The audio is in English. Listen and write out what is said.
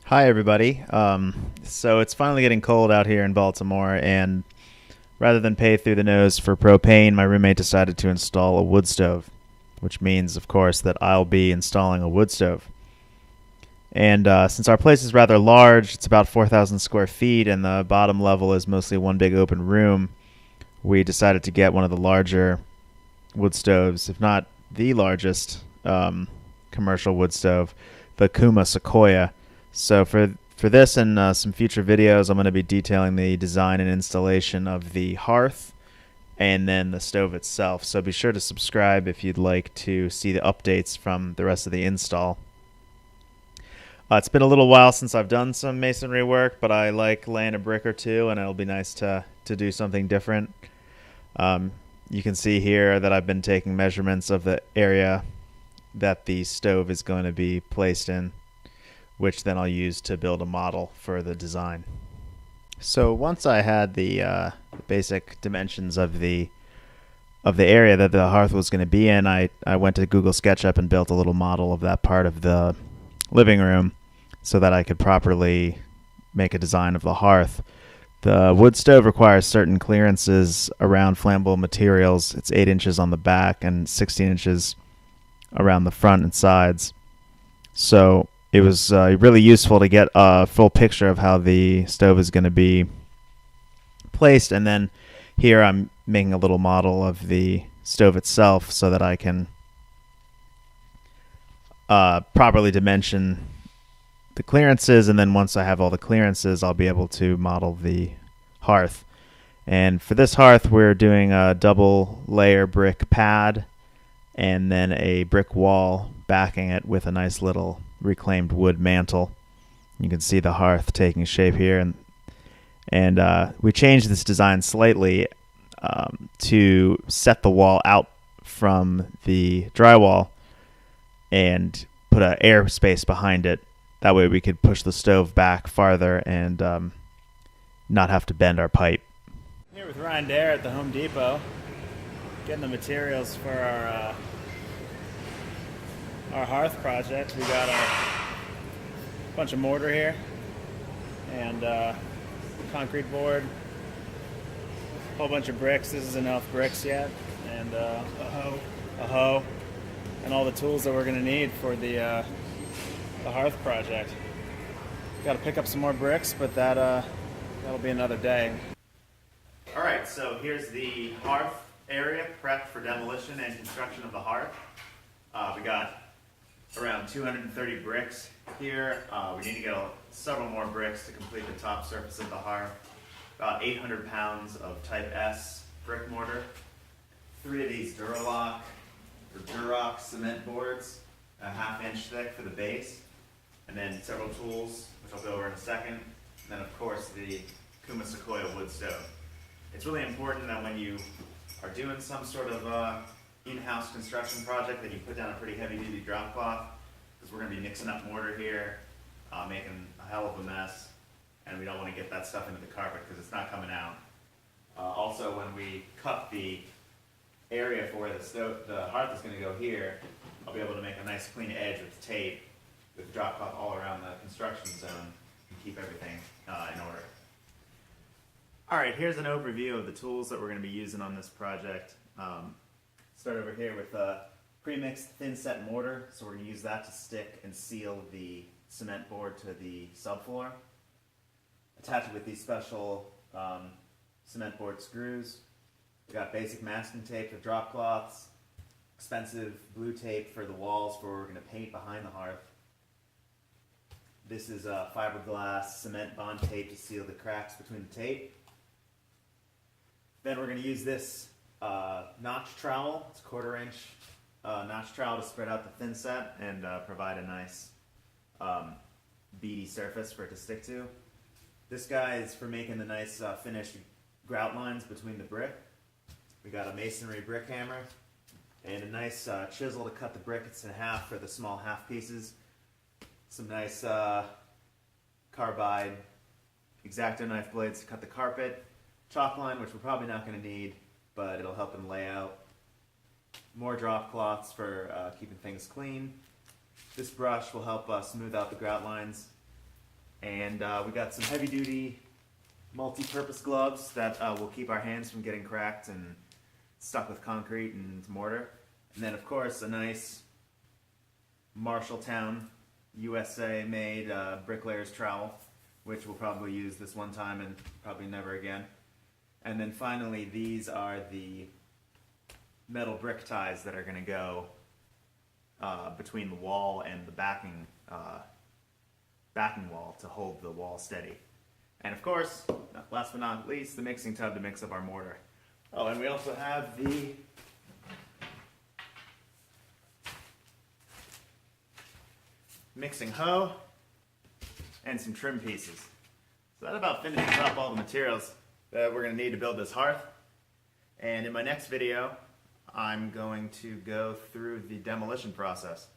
Hi, everybody. So it's finally getting cold out here in Baltimore, and rather than pay through the nose for propane, my roommate decided to install a wood stove, which means, of course, that I'll be installing a wood stove. And since our place is rather large, it's about 4,000 square feet, and the bottom level is mostly one big open room, we decided to get one of the larger wood stoves, if not the largest commercial wood stove, the Kuma Sequoia. So for this and some future videos, I'm going to be detailing the design and installation of the hearth and then the stove itself. So be sure to subscribe if you'd like to see the updates from the rest of the install. It's been a little while since I've done some masonry work, but I like laying a brick or two, and it'll be nice to do something different. Um, you can see here that I've been taking measurements of the area that the stove is going to be placed in, which then I'll use to build a model for the design. So once I had the basic dimensions of the area that the hearth was going to be in, I went to Google SketchUp and built a little model of that part of the living room so that I could properly make a design of the hearth. The wood stove requires certain clearances around flammable materials. It's 8 inches on the back and 16 inches around the front and sides. So it was really useful to get a full picture of how the stove is going to be placed. And then here I'm making a little model of the stove itself so that I can properly dimension the clearances. And then once I have all the clearances, I'll be able to model the hearth. And for this hearth, we're doing a double layer brick pad and then a brick wall backing it with a nice little reclaimed wood mantle. You can see the hearth taking shape here, and we changed this design slightly to set the wall out from the drywall and put an air space behind it. That way we could push the stove back farther and not have to bend our pipe. Here with Ryan Dare at the Home Depot, getting the materials for our hearth project. We got a bunch of mortar here and concrete board, a whole bunch of bricks. This isn't enough bricks yet, and a hoe, and all the tools that we're going to need for the hearth project. Got to pick up some more bricks, but that'll be another day. All right, so here's the hearth area prepped for demolition and construction of the hearth. We got around 230 bricks here. We need to get several more bricks to complete the top surface of the hearth. About 800 pounds of type S brick mortar. 3 of these Durock cement boards, a ½ inch thick for the base. And then several tools, which I'll go over in a second. And then of course the Kuma Sequoia wood stove. It's really important that when you are doing some sort of in-house construction project that you put down a pretty heavy-duty drop cloth, because we're going to be mixing up mortar here, making a hell of a mess, and we don't want to get that stuff into the carpet because it's not coming out. Also, when we cut the area for where the hearth is going to go here, I'll be able to make a nice clean edge with tape, with drop cloth all around the construction zone, and keep everything in order. Alright, here's an overview of the tools that we're going to be using on this project. Start over here with a pre-mixed thin set mortar, so we're going to use that to stick and seal the cement board to the subfloor. Attach it with these special cement board screws. We got basic masking tape for drop cloths, expensive blue tape for the walls for where we're going to paint behind the hearth. This is fiberglass cement bond tape to seal the cracks between the tape. Then we're going to use this notch trowel. It's a 1/4 inch notch trowel to spread out the thin set and provide a nice beady surface for it to stick to. This guy is for making the nice finished grout lines between the brick. We got a masonry brick hammer and a nice chisel to cut the briquettes in half for the small half pieces. Some nice carbide X-Acto knife blades to cut the carpet. Chalk line, which we're probably not going to need, but it'll help in layout. More drop cloths for keeping things clean. This brush will help smooth out the grout lines. And we got some heavy-duty multi-purpose gloves that will keep our hands from getting cracked and stuck with concrete and mortar. And then, of course, a nice Marshalltown, USA made bricklayer's trowel, which we'll probably use this one time and probably never again. And then finally, these are the metal brick ties that are going to go between the wall and the backing wall to hold the wall steady. And of course, last but not least, the mixing tub to mix up our mortar. Oh, and we also have the mixing hoe and some trim pieces. So that about finishes up all the materials that we're going to need to build this hearth. And in my next video, I'm going to go through the demolition process.